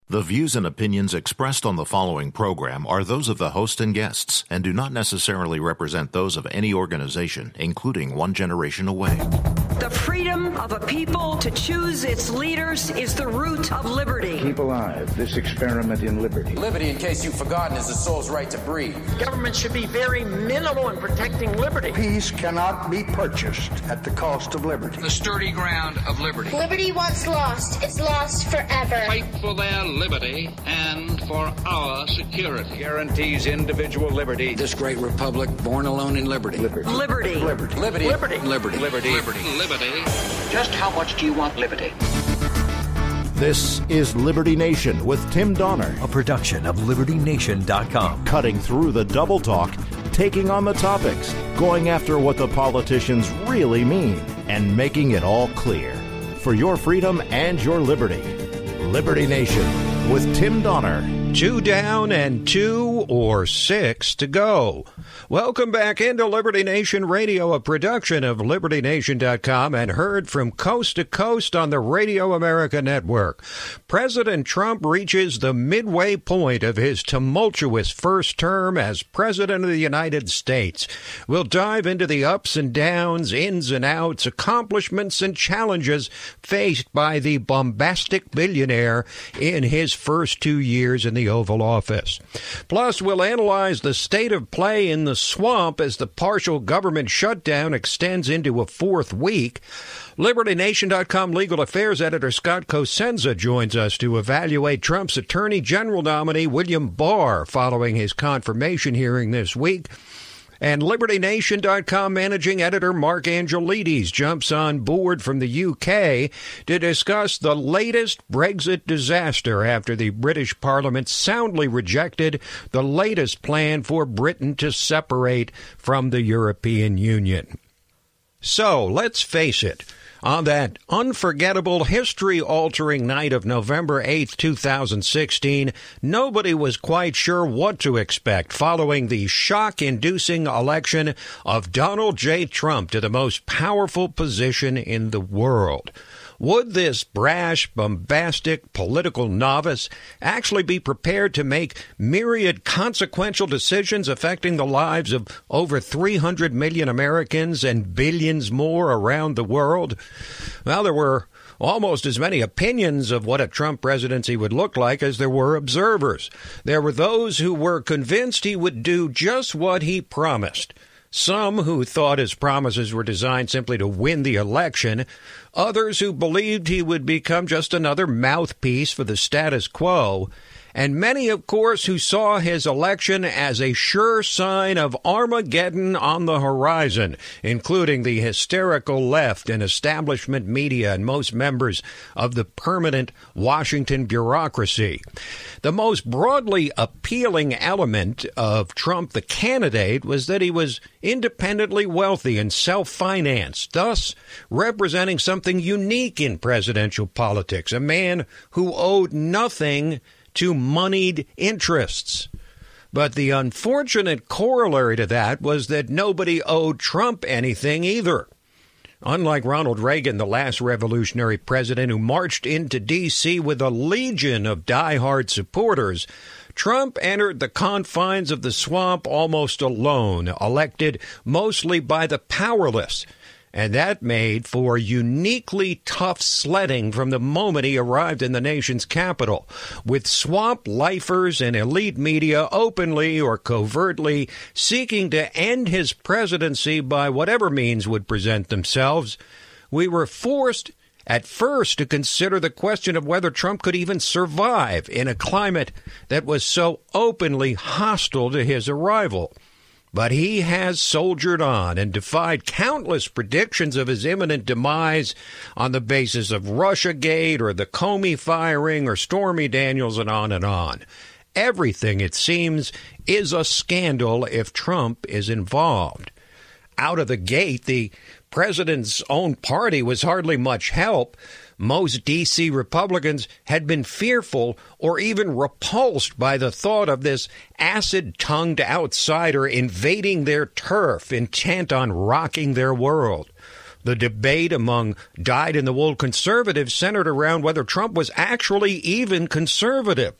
The views and opinions expressed on the following program are those of the host and guests and do not necessarily represent those of any organization, including One Generation Away. The freedom of a people to choose its leaders is the root of liberty. Keep alive this experiment in liberty. Liberty, in case you've forgotten, is the soul's right to breathe. Government should be very minimal in protecting liberty. Peace cannot be purchased at the cost of liberty. The sturdy ground of liberty. Liberty once lost is lost forever. Fight for their liberty and for our security. Guarantees individual liberty. This great republic, born alone in liberty. Liberty. Liberty. Liberty. Liberty. Liberty. Liberty. Just how much do you want liberty? This is Liberty Nation with Tim Donner, a production of LibertyNation.com. Cutting through the double talk, taking on the topics, going after what the politicians really mean, and making it all clear. For your freedom and your liberty. Liberty Nation with Tim Donner. 2 down and 2 or 6 to go. Welcome back into Liberty Nation Radio, a production of LibertyNation.com and heard from coast to coast on the Radio America Network. President Trump reaches the midway point of his tumultuous first term as President of the United States. We'll dive into the ups and downs, ins and outs, accomplishments and challenges faced by the bombastic billionaire in his first 2 years in the Oval Office. Plus, we'll analyze the state of play in the swamp as the partial government shutdown extends into a fourth week. LibertyNation.com legal affairs editor Scott Cosenza joins us to evaluate Trump's Attorney General nominee William Barr following his confirmation hearing this week. And LibertyNation.com managing editor Mark Angelides jumps on board from the UK to discuss the latest Brexit disaster after the British Parliament soundly rejected the latest plan for Britain to separate from the European Union. So, let's face it. On that unforgettable, history-altering night of November 8, 2016, nobody was quite sure what to expect following the shock-inducing election of Donald J. Trump to the most powerful position in the world. Would this brash, bombastic political novice actually be prepared to make myriad consequential decisions affecting the lives of over 300 million Americans and billions more around the world? Well, there were almost as many opinions of what a Trump presidency would look like as there were observers. There were those who were convinced he would do just what he promised. Some who thought his promises were designed simply to win the election, others who believed he would become just another mouthpiece for the status quo, and many, of course, who saw his election as a sure sign of Armageddon on the horizon, including the hysterical left and establishment media and most members of the permanent Washington bureaucracy. The most broadly appealing element of Trump, the candidate, was that he was independently wealthy and self-financed, thus representing something unique in presidential politics, a man who owed nothing to moneyed interests. But the unfortunate corollary to that was that nobody owed Trump anything either. Unlike Ronald Reagan, the last revolutionary president who marched into D.C. with a legion of diehard supporters, Trump entered the confines of the swamp almost alone, elected mostly by the powerless. And that made for uniquely tough sledding from the moment he arrived in the nation's capital, with swamp lifers and elite media openly or covertly seeking to end his presidency by whatever means would present themselves. We were forced at first to consider the question of whether Trump could even survive in a climate that was so openly hostile to his arrival. But he has soldiered on and defied countless predictions of his imminent demise on the basis of Russiagate or the Comey firing or Stormy Daniels and on and on. Everything, it seems, is a scandal if Trump is involved. Out of the gate, the president's own party was hardly much help. Most D.C. Republicans had been fearful or even repulsed by the thought of this acid-tongued outsider invading their turf, intent on rocking their world. The debate among dyed-in-the-wool conservatives centered around whether Trump was actually even conservative.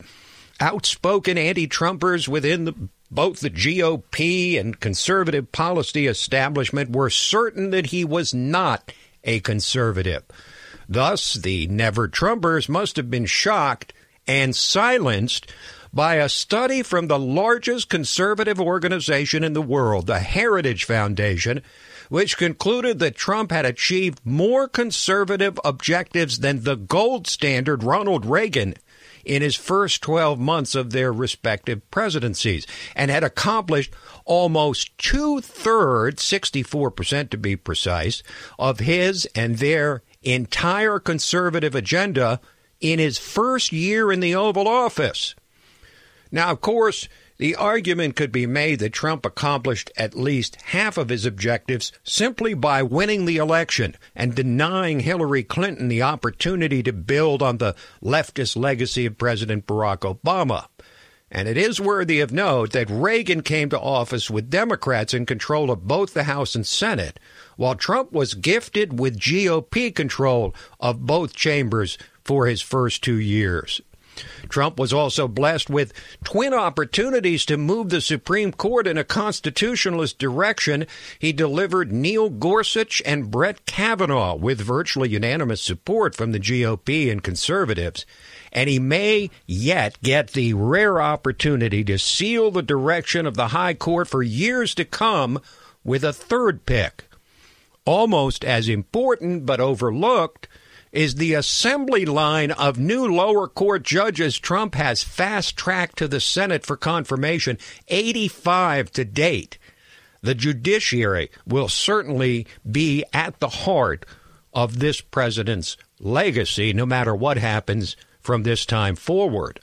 Outspoken anti-Trumpers within both the GOP and conservative policy establishment were certain that he was not a conservative. Thus, the never-Trumpers must have been shocked and silenced by a study from the largest conservative organization in the world, the Heritage Foundation, which concluded that Trump had achieved more conservative objectives than the gold standard Ronald Reagan in his first 12 months of their respective presidencies, and had accomplished almost 2/3, 64% to be precise, of his and their entire conservative agenda in his first year in the Oval Office. Now, of course, the argument could be made that Trump accomplished at least half of his objectives simply by winning the election and denying Hillary Clinton the opportunity to build on the leftist legacy of President Barack Obama. And it is worthy of note that Reagan came to office with Democrats in control of both the House and Senate, while Trump was gifted with GOP control of both chambers for his first 2 years. Trump was also blessed with twin opportunities to move the Supreme Court in a constitutionalist direction. He delivered Neil Gorsuch and Brett Kavanaugh with virtually unanimous support from the GOP and conservatives. And he may yet get the rare opportunity to seal the direction of the High Court for years to come with a third pick. Almost as important but overlooked is the assembly line of new lower court judges Trump has fast-tracked to the Senate for confirmation, 85 to date. The judiciary will certainly be at the heart of this president's legacy, no matter what happens from this time forward.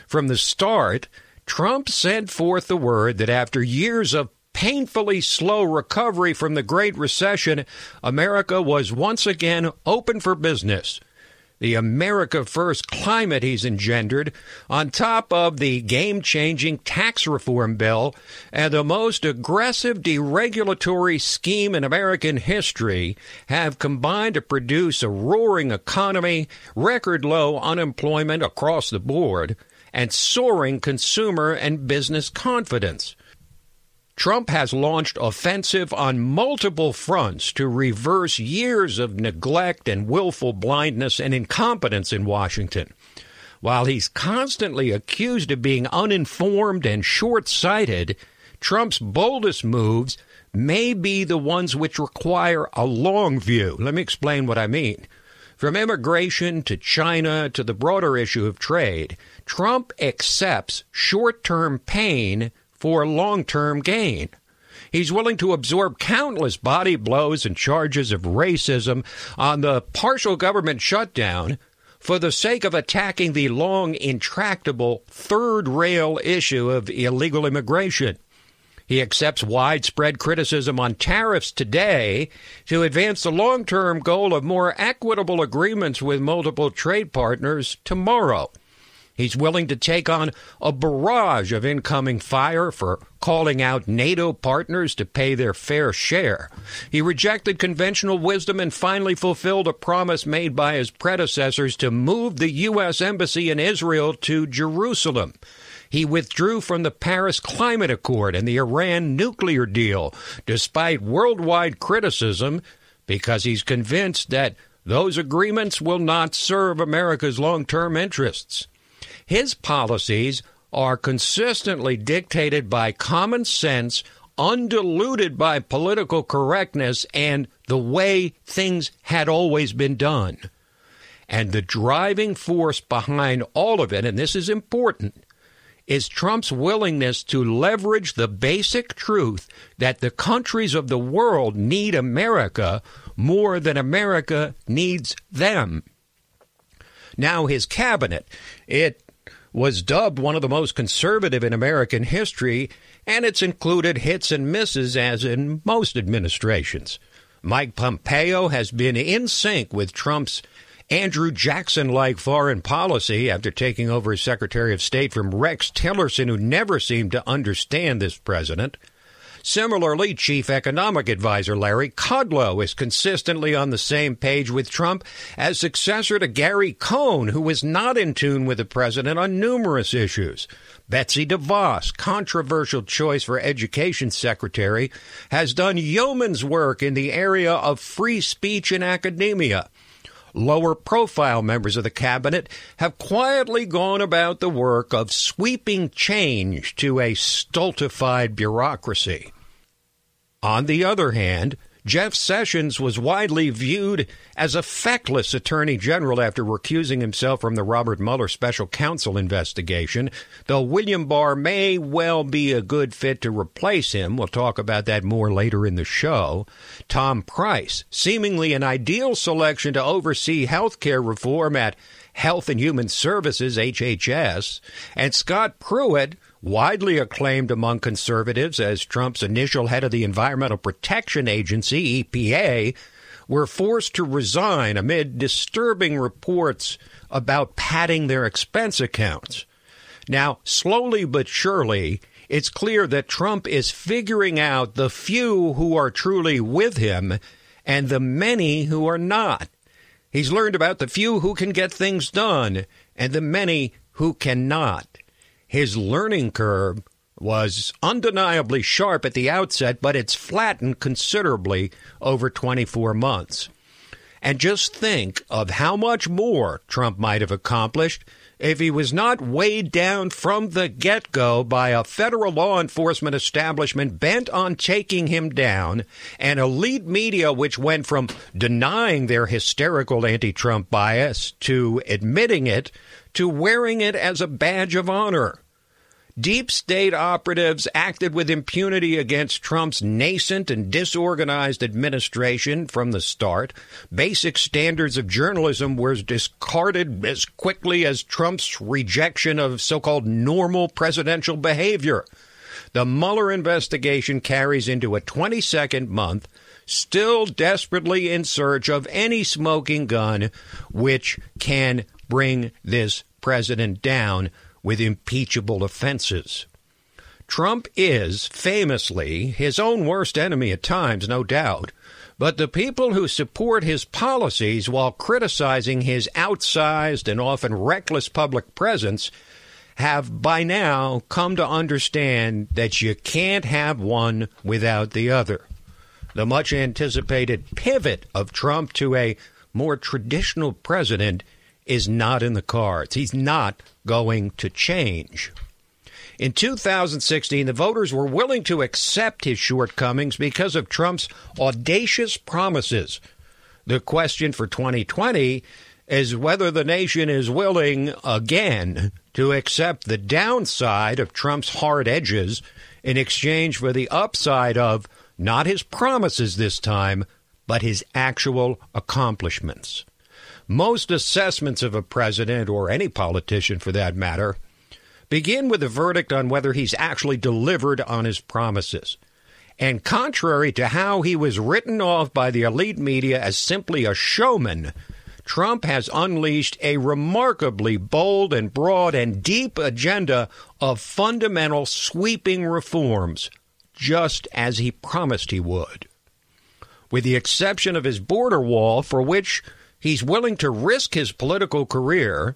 From the start, Trump sent forth the word that after years of painfully slow recovery from the Great Recession, America was once again open for business. The America First climate he's engendered, on top of the game-changing tax reform bill and the most aggressive deregulatory scheme in American history, have combined to produce a roaring economy, record-low unemployment across the board, and soaring consumer and business confidence. Trump has launched offensive on multiple fronts to reverse years of neglect and willful blindness and incompetence in Washington. While he's constantly accused of being uninformed and short-sighted, Trump's boldest moves may be the ones which require a long view. Let me explain what I mean. From immigration to China to the broader issue of trade, Trump accepts short-term pain for long-term gain. He's willing to absorb countless body blows and charges of racism on the partial government shutdown for the sake of attacking the long, intractable third-rail issue of illegal immigration. He accepts widespread criticism on tariffs today to advance the long-term goal of more equitable agreements with multiple trade partners tomorrow. He's willing to take on a barrage of incoming fire for calling out NATO partners to pay their fair share. He rejected conventional wisdom and finally fulfilled a promise made by his predecessors to move the U.S. Embassy in Israel to Jerusalem. He withdrew from the Paris Climate Accord and the Iran nuclear deal, despite worldwide criticism, because he's convinced that those agreements will not serve America's long-term interests. His policies are consistently dictated by common sense, undiluted by political correctness, and the way things had always been done. And the driving force behind all of it, and this is important, is Trump's willingness to leverage the basic truth that the countries of the world need America more than America needs them. Now, his cabinet, it was dubbed one of the most conservative in American history, and it's included hits and misses as in most administrations. Mike Pompeo has been in sync with Trump's Andrew Jackson-like foreign policy after taking over as Secretary of State from Rex Tillerson, who never seemed to understand this president. Similarly, Chief Economic Advisor Larry Kudlow is consistently on the same page with Trump as successor to Gary Cohn, who is not in tune with the president on numerous issues. Betsy DeVos, controversial choice for Education Secretary, has done yeoman's work in the area of free speech in academia. Lower-profile members of the cabinet have quietly gone about the work of sweeping change to a stultified bureaucracy. On the other hand, Jeff Sessions was widely viewed as a feckless attorney general after recusing himself from the Robert Mueller special counsel investigation, though William Barr may well be a good fit to replace him. We'll talk about that more later in the show. Tom Price, seemingly an ideal selection to oversee health care reform at Health and Human Services, HHS, and Scott Pruitt, widely acclaimed among conservatives as Trump's initial head of the Environmental Protection Agency, EPA, were forced to resign amid disturbing reports about padding their expense accounts. Now, slowly but surely, it's clear that Trump is figuring out the few who are truly with him and the many who are not. He's learned about the few who can get things done and the many who cannot. His learning curve was undeniably sharp at the outset, but it's flattened considerably over 24 months. And just think of how much more Trump might have accomplished if he was not weighed down from the get-go by a federal law enforcement establishment bent on taking him down, and elite media which went from denying their hysterical anti-Trump bias to admitting it to wearing it as a badge of honor. Deep state operatives acted with impunity against Trump's nascent and disorganized administration from the start. Basic standards of journalism were discarded as quickly as Trump's rejection of so-called normal presidential behavior. The Mueller investigation carries into a 22nd month, still desperately in search of any smoking gun which can bring this president down with impeachable offenses. Trump is, famously, his own worst enemy at times, no doubt, but the people who support his policies while criticizing his outsized and often reckless public presence have by now come to understand that you can't have one without the other. The much-anticipated pivot of Trump to a more traditional president is not in the cards. He's not going to change. In 2016, the voters were willing to accept his shortcomings because of Trump's audacious promises. The question for 2020 is whether the nation is willing again to accept the downside of Trump's hard edges in exchange for the upside of not his promises this time, but his actual accomplishments. Most assessments of a president, or any politician for that matter, begin with a verdict on whether he's actually delivered on his promises. And contrary to how he was written off by the elite media as simply a showman, Trump has unleashed a remarkably bold and broad and deep agenda of fundamental sweeping reforms, just as he promised he would. With the exception of his border wall, for which he's willing to risk his political career,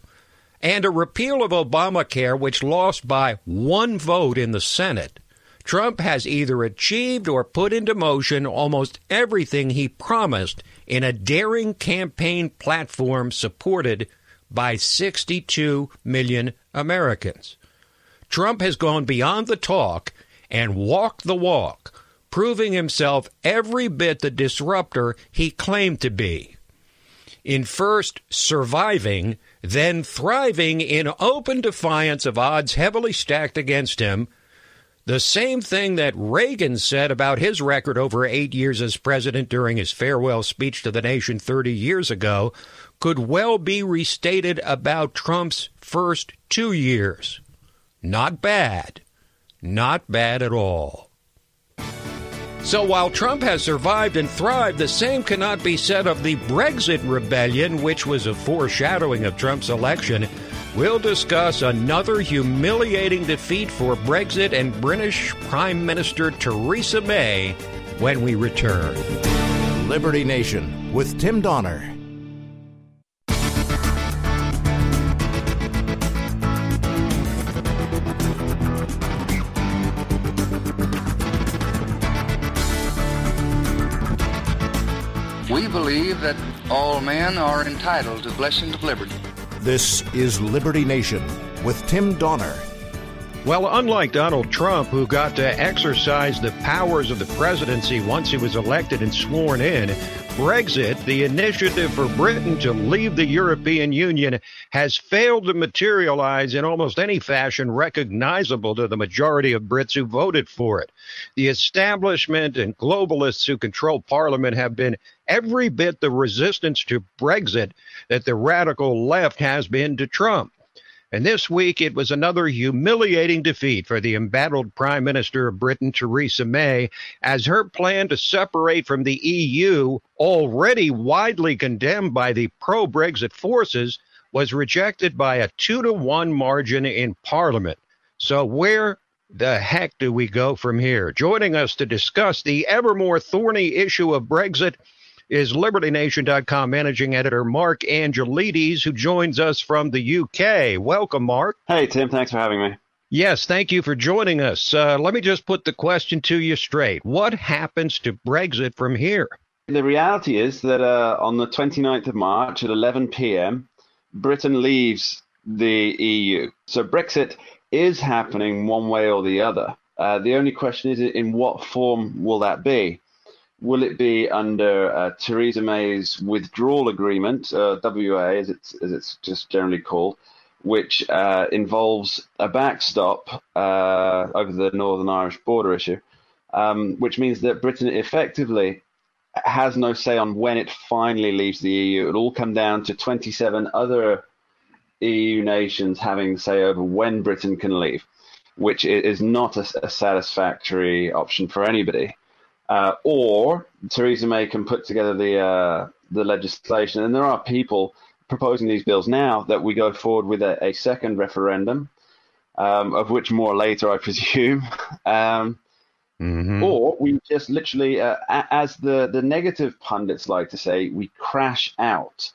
and a repeal of Obamacare, which lost by one vote in the Senate, Trump has either achieved or put into motion almost everything he promised in a daring campaign platform supported by 62 million Americans. Trump has gone beyond the talk and walked the walk, proving himself every bit the disruptor he claimed to be. In first surviving, then thriving in open defiance of odds heavily stacked against him, the same thing that Reagan said about his record over 8 years as president during his farewell speech to the nation 30 years ago could well be restated about Trump's first 2 years. Not bad. Not bad at all. So while Trump has survived and thrived, the same cannot be said of the Brexit rebellion, which was a foreshadowing of Trump's election, we'll discuss another humiliating defeat for Brexit and British Prime Minister Theresa May when we return. Liberty Nation with Tim Donner. We believe that all men are entitled to blessings of liberty. This is Liberty Nation with Tim Donner. Well, unlike Donald Trump, who got to exercise the powers of the presidency once he was elected and sworn in, Brexit, the initiative for Britain to leave the European Union, has failed to materialize in almost any fashion recognizable to the majority of Brits who voted for it. The establishment and globalists who control Parliament have been every bit the resistance to Brexit that the radical left has been to Trump. And this week, it was another humiliating defeat for the embattled Prime Minister of Britain, Theresa May, as her plan to separate from the EU, already widely condemned by the pro-Brexit forces, was rejected by a 2-1 margin in Parliament. So where the heck do we go from here? Joining us to discuss the ever more thorny issue of Brexit is LibertyNation.com managing editor Mark Angelides, who joins us from the UK. Welcome, Mark. Hey, Tim. Thanks for having me. Yes, thank you for joining us. Let me just put the question to you straight. What happens to Brexit from here? The reality is that on the 29th of March at 11 p.m., Britain leaves the EU. So Brexit is happening one way or the other. The only question is, in what form will that be? Will it be under Theresa May's withdrawal agreement, WA as it's just generally called, which involves a backstop over the Northern Irish border issue, which means that Britain effectively has no say on when it finally leaves the EU. It'll all come down to 27 other EU nations having say over when Britain can leave, which is not a satisfactory option for anybody. Or Theresa May can put together the legislation, and there are people proposing these bills now that we go forward with a second referendum, of which more later, I presume. Or we just literally, as the negative pundits like to say, we crash out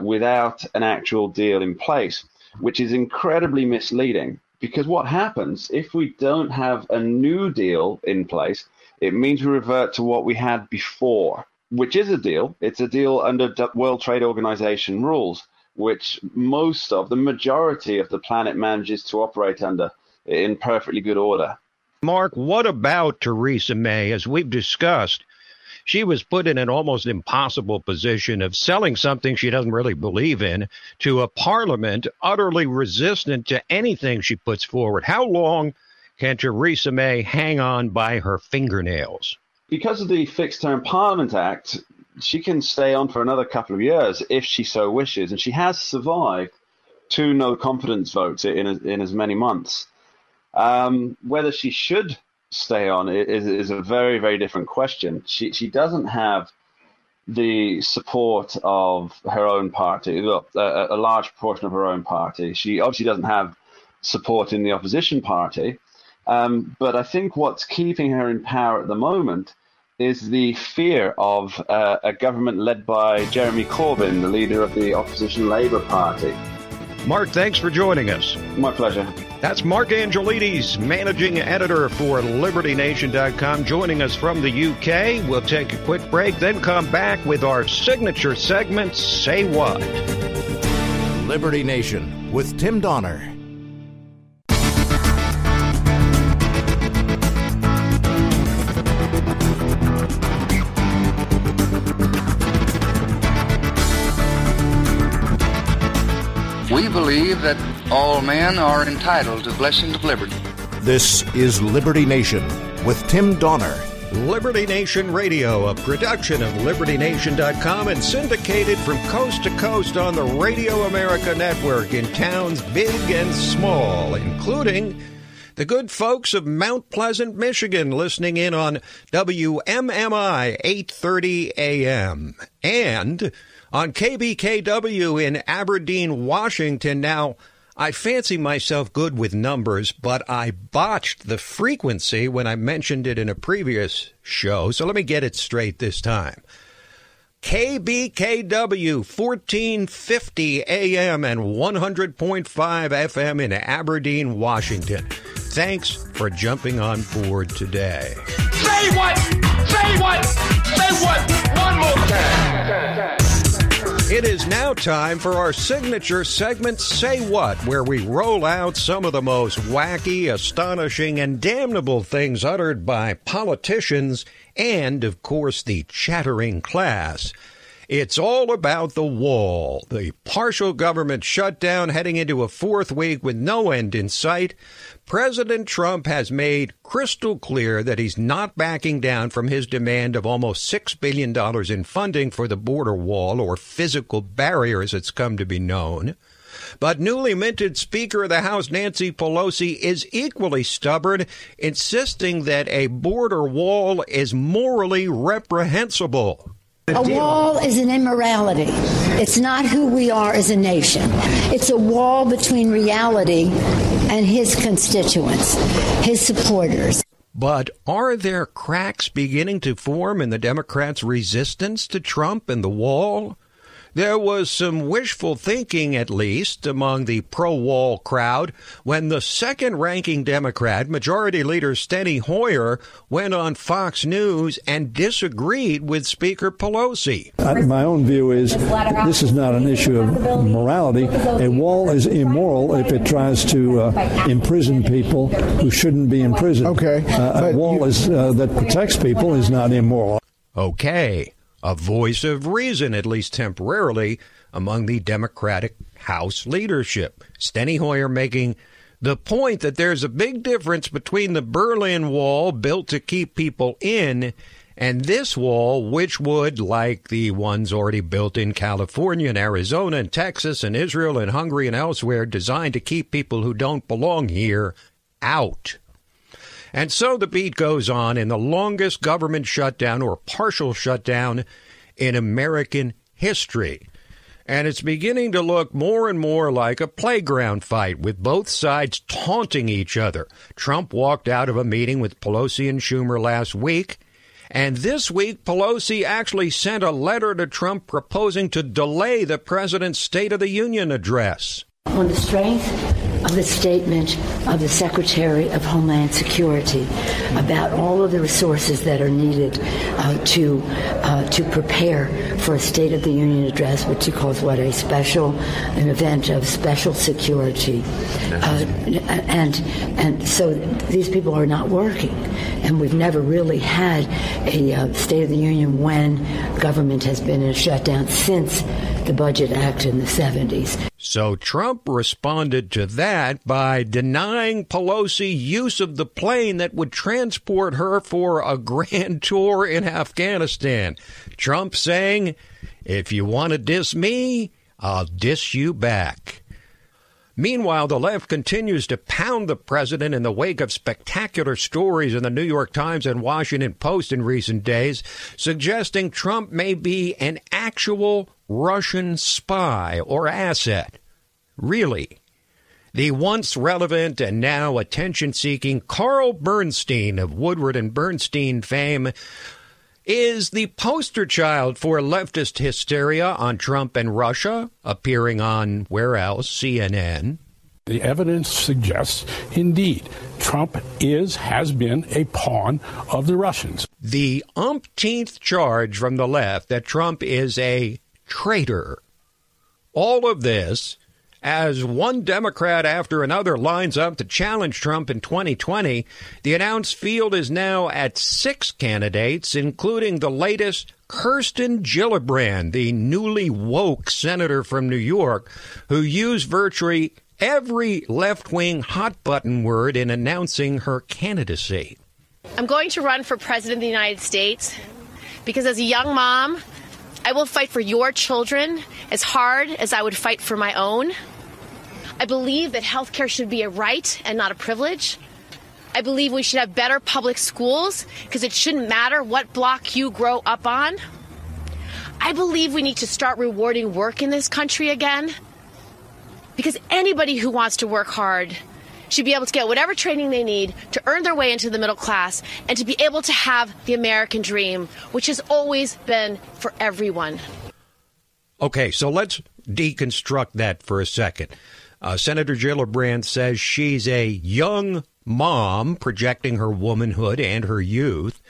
without an actual deal in place, which is incredibly misleading. Because what happens if we don't have a new deal in place? It means we revert to what we had before, which is a deal. It's a deal under World Trade Organization rules, which the majority of the planet manages to operate under in perfectly good order. Mark, what about Theresa May? As we've discussed, she was put in an almost impossible position of selling something she doesn't really believe in to a parliament utterly resistant to anything she puts forward. How long can Theresa May hang on by her fingernails? Because of the Fixed Term Parliament Act, she can stay on for another couple of years if she so wishes, and she has survived 2 no-confidence votes in as many months. Whether she should stay on is a very, very different question. She doesn't have the support of her own party, a large portion of her own party. She obviously doesn't have support in the opposition party. But I think what's keeping her in power at the moment is the fear of a government led by Jeremy Corbyn, the leader of the opposition Labour Party. Mark, thanks for joining us. My pleasure. That's Mark Angelides, managing editor for LibertyNation.com, joining us from the UK. We'll take a quick break, then come back with our signature segment, Say What? Liberty Nation with Tim Donner. We believe that all men are entitled to blessings of liberty. This is Liberty Nation with Tim Donner. Liberty Nation Radio, a production of LibertyNation.com and syndicated from coast to coast on the Radio America Network in towns big and small, including the good folks of Mount Pleasant, Michigan, listening in on WMMI 830 AM, and on KBKW in Aberdeen, Washington. Now, I fancy myself good with numbers, but I botched the frequency when I mentioned it in a previous show, so let me get it straight this time. KBKW 1450 AM and 100.5 FM in Aberdeen, Washington. Thanks for jumping on board today. Say what? Say what? Say what? One more time. It is now time for our signature segment, Say What, where we roll out some of the most wacky, astonishing, and damnable things uttered by politicians and, of course, the chattering class. It's all about the wall, the partial government shutdown heading into a fourth week with no end in sight. President Trump has made crystal clear that he's not backing down from his demand of almost $6 billion in funding for the border wall, or physical barrier as it's come to be known. But newly minted Speaker of the House Nancy Pelosi is equally stubborn, insisting that a border wall is morally reprehensible. A wall is an immorality. It's not who we are as a nation. It's a wall between reality and his constituents, his supporters. But are there cracks beginning to form in the Democrats' resistance to Trump and the wall? There was some wishful thinking, at least, among the pro-wall crowd when the second-ranking Democrat, Majority Leader Steny Hoyer, went on Fox News and disagreed with Speaker Pelosi. My own view is this is not an issue of morality. A wall is immoral if it tries to imprison people who shouldn't be imprisoned. Okay. A wall that protects people is not immoral. Okay. A voice of reason, at least temporarily, among the Democratic House leadership. Steny Hoyer making the point that there's a big difference between the Berlin Wall, built to keep people in, and this wall, which would, like the ones already built in California and Arizona and Texas and Israel and Hungary and elsewhere, designed to keep people who don't belong here out. And so the beat goes on in the longest government shutdown or partial shutdown in American history. And it's beginning to look more and more like a playground fight, with both sides taunting each other. Trump walked out of a meeting with Pelosi and Schumer last week. And this week, Pelosi actually sent a letter to Trump proposing to delay the president's State of the Union address. On the strength of the statement of the Secretary of Homeland Security about all of the resources that are needed to prepare for a State of the Union address, which he calls an event of special security, and so these people are not working, and we've never really had a State of the Union when government has been in a shutdown since the Budget Act in the 70s. So Trump responded to that by denying Pelosi use of the plane that would transport her for a grand tour in Afghanistan. Trump saying, if you want to diss me, I'll diss you back. Meanwhile, the left continues to pound the president in the wake of spectacular stories in the New York Times and Washington Post in recent days, suggesting Trump may be an actual Russian spy or asset. Really? The once relevant and now attention-seeking Carl Bernstein of Woodward and Bernstein fame is the poster child for leftist hysteria on Trump and Russia, appearing on, where else, CNN. The evidence suggests, indeed, Trump has been a pawn of the Russians. The umpteenth charge from the left that Trump is a traitor. All of this, as one Democrat after another lines up to challenge Trump in 2020, the announced field is now at 6 candidates, including the latest, Kirsten Gillibrand, the newly woke senator from New York, who used virtually every left-wing hot-button word in announcing her candidacy. I'm going to run for president of the United States because as a young mom, I will fight for your children as hard as I would fight for my own. I believe that health care should be a right and not a privilege. I believe we should have better public schools because it shouldn't matter what block you grow up on. I believe we need to start rewarding work in this country again. Because anybody who wants to work hard should be able to get whatever training they need to earn their way into the middle class and to be able to have the American dream, which has always been for everyone. Okay, so let's deconstruct that for a second. Senator Gillibrand says she's a young mom projecting her womanhood and her youth,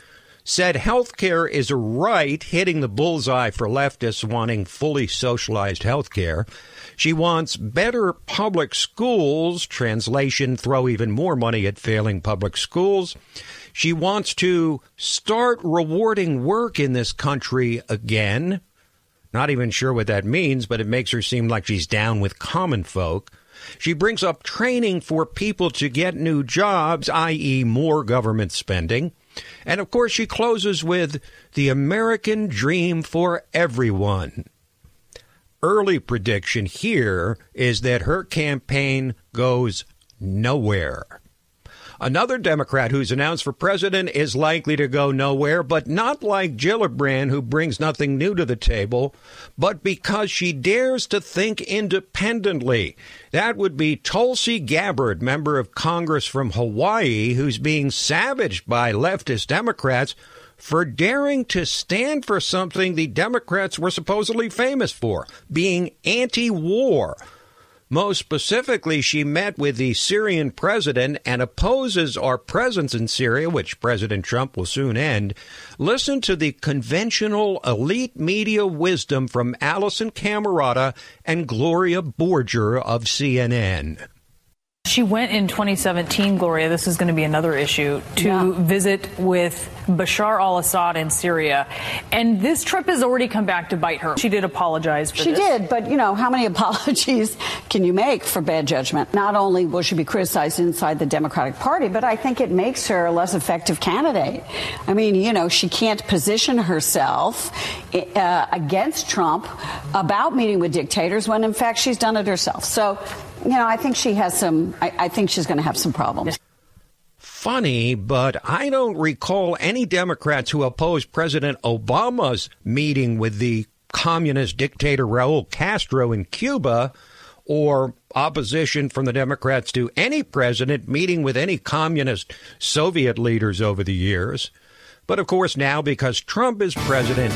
said health care is a right, hitting the bullseye for leftists wanting fully socialized health care. She wants better public schools, translation, throw even more money at failing public schools. She wants to start rewarding work in this country again. Not even sure what that means, but it makes her seem like she's down with common folk. She brings up training for people to get new jobs, i.e. more government spending. And, of course, she closes with the American dream for everyone. Early prediction here is that her campaign goes nowhere. Another Democrat who's announced for president is likely to go nowhere, but not like Gillibrand, who brings nothing new to the table, but because she dares to think independently. That would be Tulsi Gabbard, member of Congress from Hawaii, who's being savaged by leftist Democrats for daring to stand for something the Democrats were supposedly famous for, being anti-war. Most specifically, she met with the Syrian president and opposes our presence in Syria, which President Trump will soon end. Listen to the conventional elite media wisdom from Allison Camerata and Gloria Borger of CNN. She went in 2017, Gloria, this is going to be another issue, to visit with Bashar al-Assad in Syria. And this trip has already come back to bite her. She did apologize for this. She did, but, how many apologies can you make for bad judgment? Not only will she be criticized inside the Democratic Party, but I think it makes her a less effective candidate. I mean, she can't position herself against Trump about meeting with dictators when, in fact, she's done it herself. So, I think she has I think she's going to have some problems. Funny, but I don't recall any Democrats who opposed President Obama's meeting with the communist dictator Raul Castro in Cuba, or opposition from the Democrats to any president meeting with any communist Soviet leaders over the years. But of course now, because Trump is president,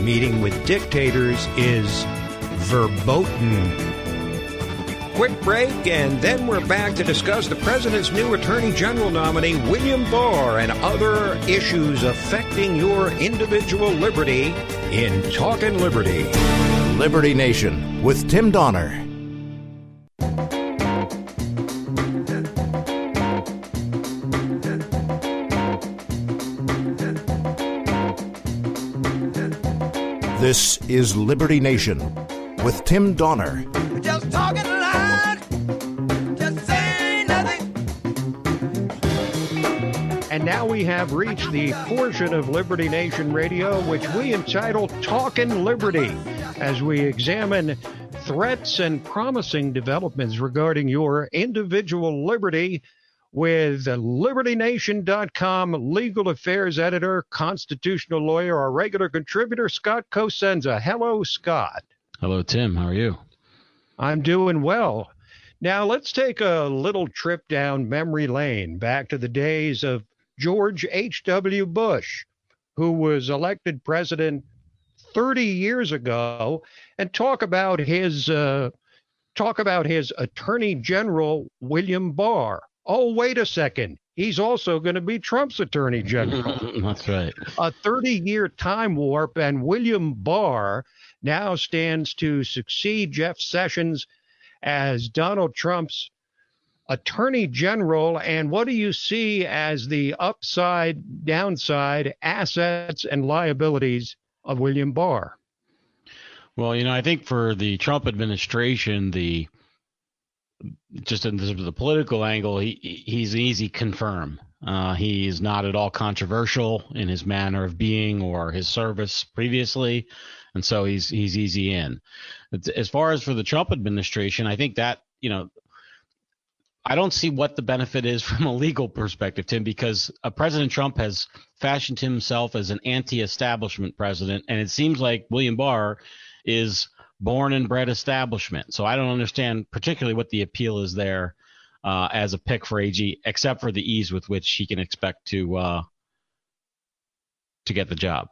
meeting with dictators is verboten. Quick break, and then we're back to discuss the president's new Attorney General nominee, William Barr, and other issues affecting your individual liberty in Talkin' Liberty. Liberty Nation with Tim Donner. This is Liberty Nation with Tim Donner. Just talking loud, just saying nothing. And now we have reached the portion of Liberty Nation Radio which we entitle Talkin' Liberty, as we examine threats and promising developments regarding your individual liberty with LibertyNation.com legal affairs editor, constitutional lawyer, our regular contributor, Scott Cosenza. Hello, Scott. Hello, Tim. How are you? I'm doing well. Now, let's take a little trip down memory lane back to the days of George H.W. Bush, who was elected president 30 years ago, and talk about his Attorney General, William Barr. Oh, wait a second. He's also going to be Trump's Attorney General. That's right. A 30-year time warp, and William Barr now stands to succeed Jeff Sessions as Donald Trump's Attorney General. And what do you see as the upside, downside, assets, and liabilities of William Barr? Well, I think for the Trump administration, just in the political angle, he's an easy confirm. He is not at all controversial in his manner of being or his service previously, and so he's easy in. As far as for the Trump administration, I think that I don't see what the benefit is from a legal perspective, Tim, because President Trump has fashioned himself as an anti-establishment president, and it seems like William Barr is born and bred establishment. So I don't understand particularly what the appeal is there as a pick for AG, except for the ease with which he can expect to get the job.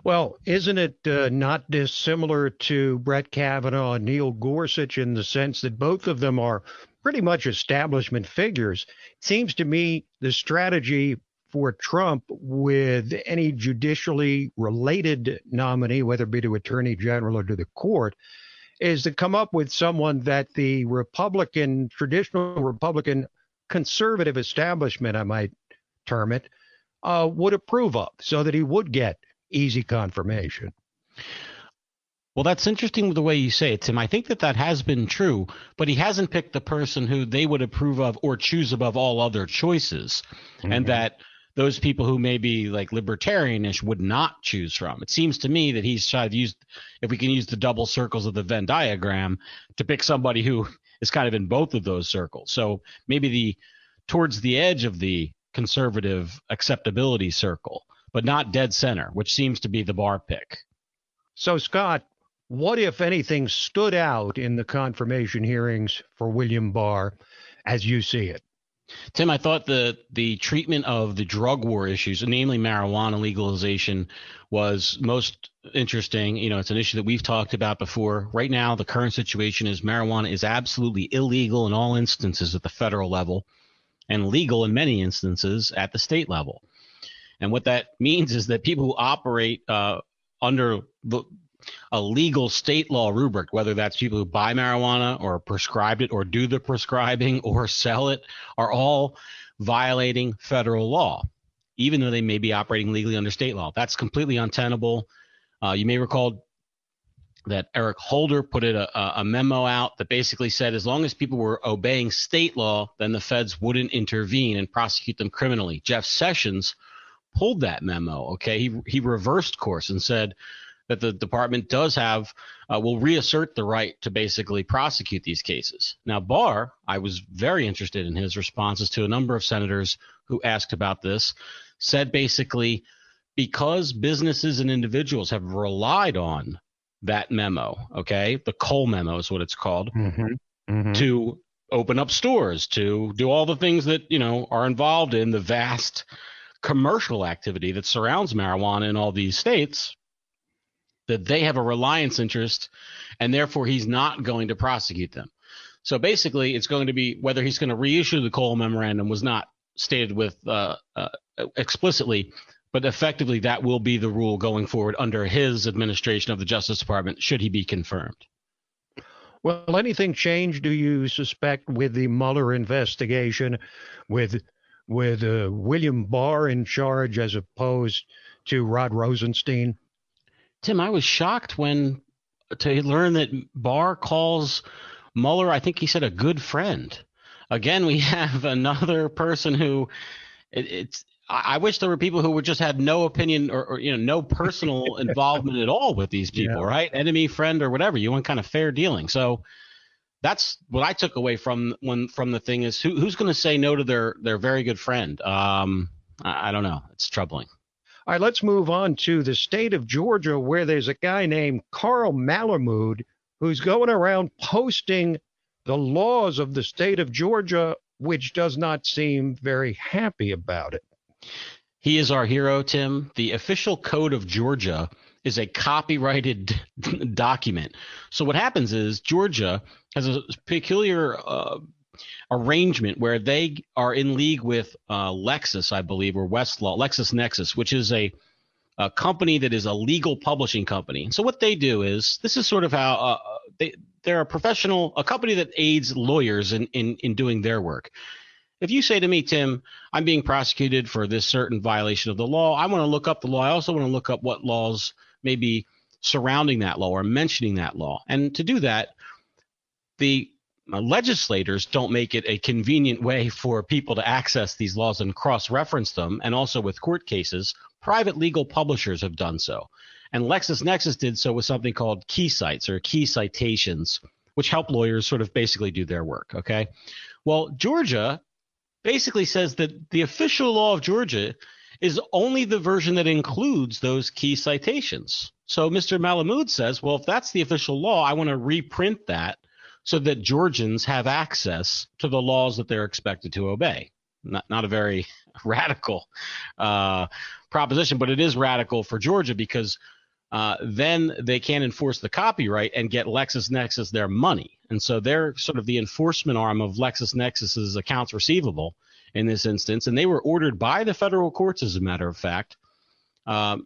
Well, isn't it not dissimilar to Brett Kavanaugh and Neil Gorsuch in the sense that both of them are pretty much establishment figures? It seems to me the strategy for Trump with any judicially related nominee, whether it be to attorney general or to the court, is to come up with someone that the traditional Republican conservative establishment, I might term it, would approve of, so that he would get easy confirmation. Well, that's interesting the way you say it, Tim. I think that has been true, but he hasn't picked the person who they would approve of or choose above all other choices, and that those people who may be like libertarianish would not choose from. It seems to me that he's tried to use, if we can use the double circles of the Venn diagram, to pick somebody who is kind of in both of those circles. So maybe towards the edge of the conservative acceptability circle, but not dead center, which seems to be the Barr pick. So, Scott, what, if anything, stood out in the confirmation hearings for William Barr as you see it? Tim, I thought the treatment of the drug war issues, namely marijuana legalization, was most interesting. You know, it's an issue that we've talked about before. Right now, the current situation is marijuana is absolutely illegal in all instances at the federal level and legal in many instances at the state level. And what that means is that people who operate under a legal state law rubric, whether that's people who buy marijuana or prescribed it or do the prescribing or sell it, are all violating federal law, even though they may be operating legally under state law. That's completely untenable. You may recall that Eric Holder put a memo out that basically said as long as people were obeying state law, then the feds wouldn't intervene and prosecute them criminally. Jeff Sessions pulled that memo. Okay, he reversed course and said that the department does have will reassert the right to basically prosecute these cases. Now, Barr, I was very interested in his responses to a number of senators who asked about this, said basically because businesses and individuals have relied on that memo, okay, the Cole memo is what it's called, to open up stores, to do all the things that, you know, are involved in the vast commercial activity that surrounds marijuana in all these states, that they have a reliance interest, and therefore he's not going to prosecute them. So basically, it's going to be whether he's going to reissue the Cole memorandum was not stated with explicitly, but effectively that will be the rule going forward under his administration of the Justice Department, should he be confirmed. Well, anything change, do you suspect, with the Mueller investigation, with William Barr in charge as opposed to Rod Rosenstein? Tim, I was shocked to learn that Barr calls Mueller, I think he said, a good friend. Again, we have another person who I wish there were people who just had no opinion or no personal involvement at all with these people, right? Enemy, friend, or whatever. You want kind of fair dealing. So that's what I took away from the thing is who's going to say no to their very good friend? I don't know. It's troubling. All right, let's move on to the state of Georgia, where there's a guy named Carl Malamud who's going around posting the laws of the state of Georgia, which does not seem very happy about it. He is our hero, Tim. The official code of Georgia is a copyrighted document. So what happens is Georgia has a peculiar arrangement where they are in league with Lexis, I believe, or Westlaw, LexisNexis, which is a company that is a legal publishing company. And so what they do is, this is sort of how they're a company that aids lawyers in doing their work. If you say to me, Tim, I'm being prosecuted for this certain violation of the law, I want to look up the law. I also want to look up what laws may be surrounding that law or mentioning that law. And to do that, the legislators don't make it a convenient way for people to access these laws and cross-reference them. And also with court cases, private legal publishers have done so. And LexisNexis did so with something called key cites or key citations, which help lawyers sort of basically do their work. Okay. Well, Georgia basically says that the official law of Georgia is only the version that includes those key citations. So Mr. Malamud says, well, if that's the official law, I want to reprint that so that Georgians have access to the laws that they're expected to obey. Not a very radical proposition, but it is radical for Georgia because then they can't enforce the copyright and get LexisNexis their money. And so they're sort of the enforcement arm of LexisNexis's accounts receivable in this instance. And they were ordered by the federal courts, as a matter of fact, to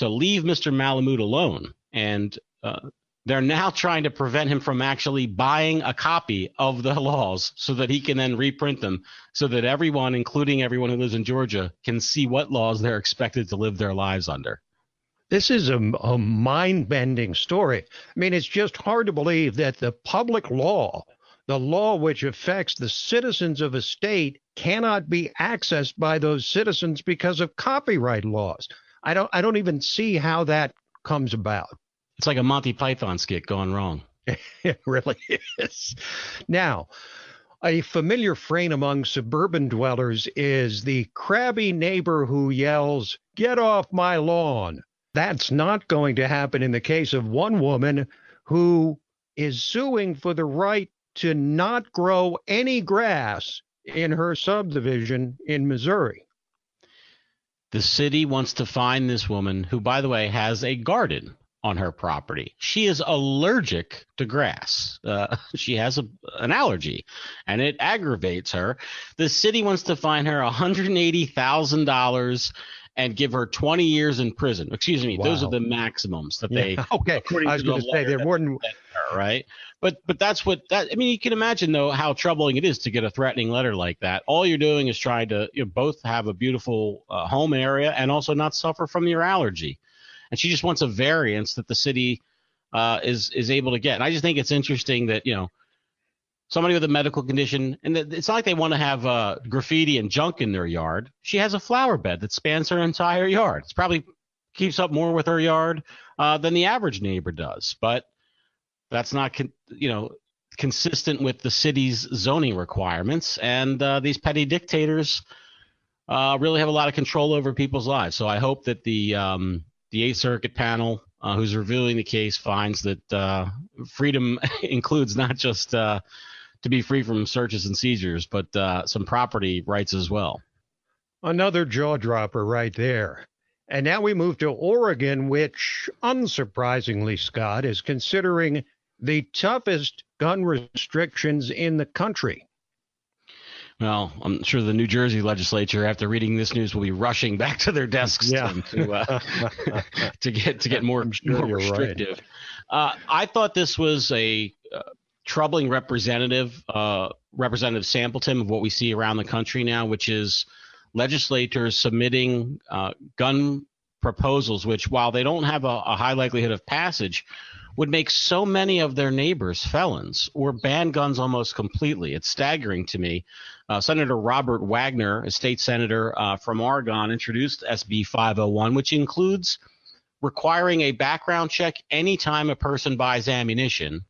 leave Mr. Malamud alone. And they're now trying to prevent him from actually buying a copy of the laws so that he can then reprint them so that everyone, including everyone who lives in Georgia, can see what laws they're expected to live their lives under. This is a mind-bending story. I mean, it's just hard to believe that the public law, the law which affects the citizens of a state, cannot be accessed by those citizens because of copyright laws. I don't even see how that comes about. It's like a Monty Python skit gone wrong. It really is. Now, a familiar refrain among suburban dwellers is the crabby neighbor who yells, "Get off my lawn." That's not going to happen in the case of one woman who is suing for the right to not grow any grass in her subdivision in Missouri. The city wants to find this woman who, by the way, has a garden on her property. She is allergic to grass. She has an allergy, and it aggravates her. The city wants to fine her $180,000 and give her 20 years in prison. Excuse me, wow. Those are the maximums that they. Okay, I was going to say they're more than right. But that's what that. I mean, you can imagine though how troubling it is to get a threatening letter like that. All you're doing is trying to both have a beautiful home area and also not suffer from your allergy. And she just wants a variance that the city is able to get. And I just think it's interesting that, somebody with a medical condition, and it's not like they want to have graffiti and junk in their yard. She has a flower bed that spans her entire yard. It's probably keeps up more with her yard than the average neighbor does. But that's not, consistent with the city's zoning requirements. And these petty dictators really have a lot of control over people's lives. So I hope that the Eighth Circuit panel, who's reviewing the case, finds that freedom includes not just to be free from searches and seizures, but some property rights as well. Another jaw dropper right there. And now we move to Oregon, which, unsurprisingly, Scott, is considering the toughest gun restrictions in the country. Well, I'm sure the New Jersey legislature, after reading this news, will be rushing back to their desks to get more restrictive. Right. I thought this was a troubling Representative Sampleton of what we see around the country now, which is legislators submitting gun proposals, which, while they don't have a high likelihood of passage, would make so many of their neighbors felons or ban guns almost completely. It's staggering to me. Senator Robert Wagner, a state senator from Oregon, introduced SB 501, which includes requiring a background check anytime a person buys ammunition,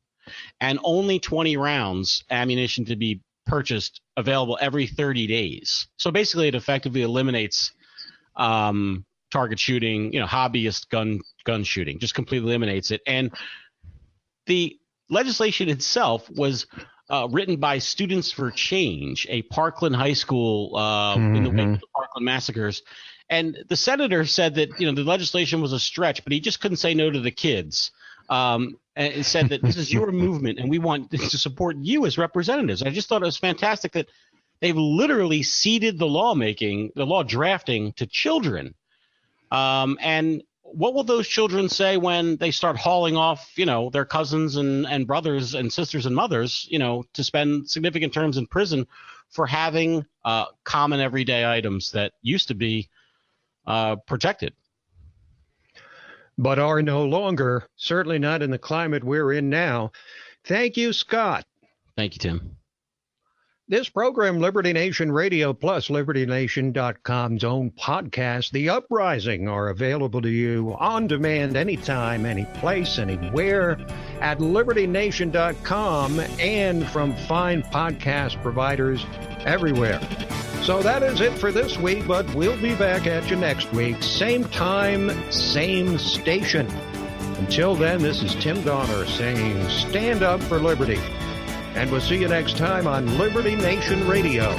and only 20 rounds ammunition to be purchased available every 30 days. So basically it effectively eliminates target shooting, hobbyist gun shooting, just completely eliminates it. And the legislation itself was written by Students for Change, a Parkland high school in the wake of the Parkland massacres. And the senator said that, the legislation was a stretch, but he just couldn't say no to the kids. And it said that this is your movement and we want to support you as representatives. I just thought it was fantastic that they've literally ceded the law drafting to children. And what will those children say when they start hauling off, their cousins and brothers and sisters and mothers, to spend significant terms in prison for having common everyday items that used to be protected? But are no longer, certainly not in the climate we're in now. Thank you, Scott. Thank you, Tim. This program, Liberty Nation Radio plus LibertyNation.com's own podcast, The Uprising, are available to you on demand anytime, any place, anywhere at LibertyNation.com and from fine podcast providers everywhere. So that is it for this week, but we'll be back at you next week. Same time, same station. Until then, this is Tim Donner saying stand up for liberty. And we'll see you next time on Liberty Nation Radio.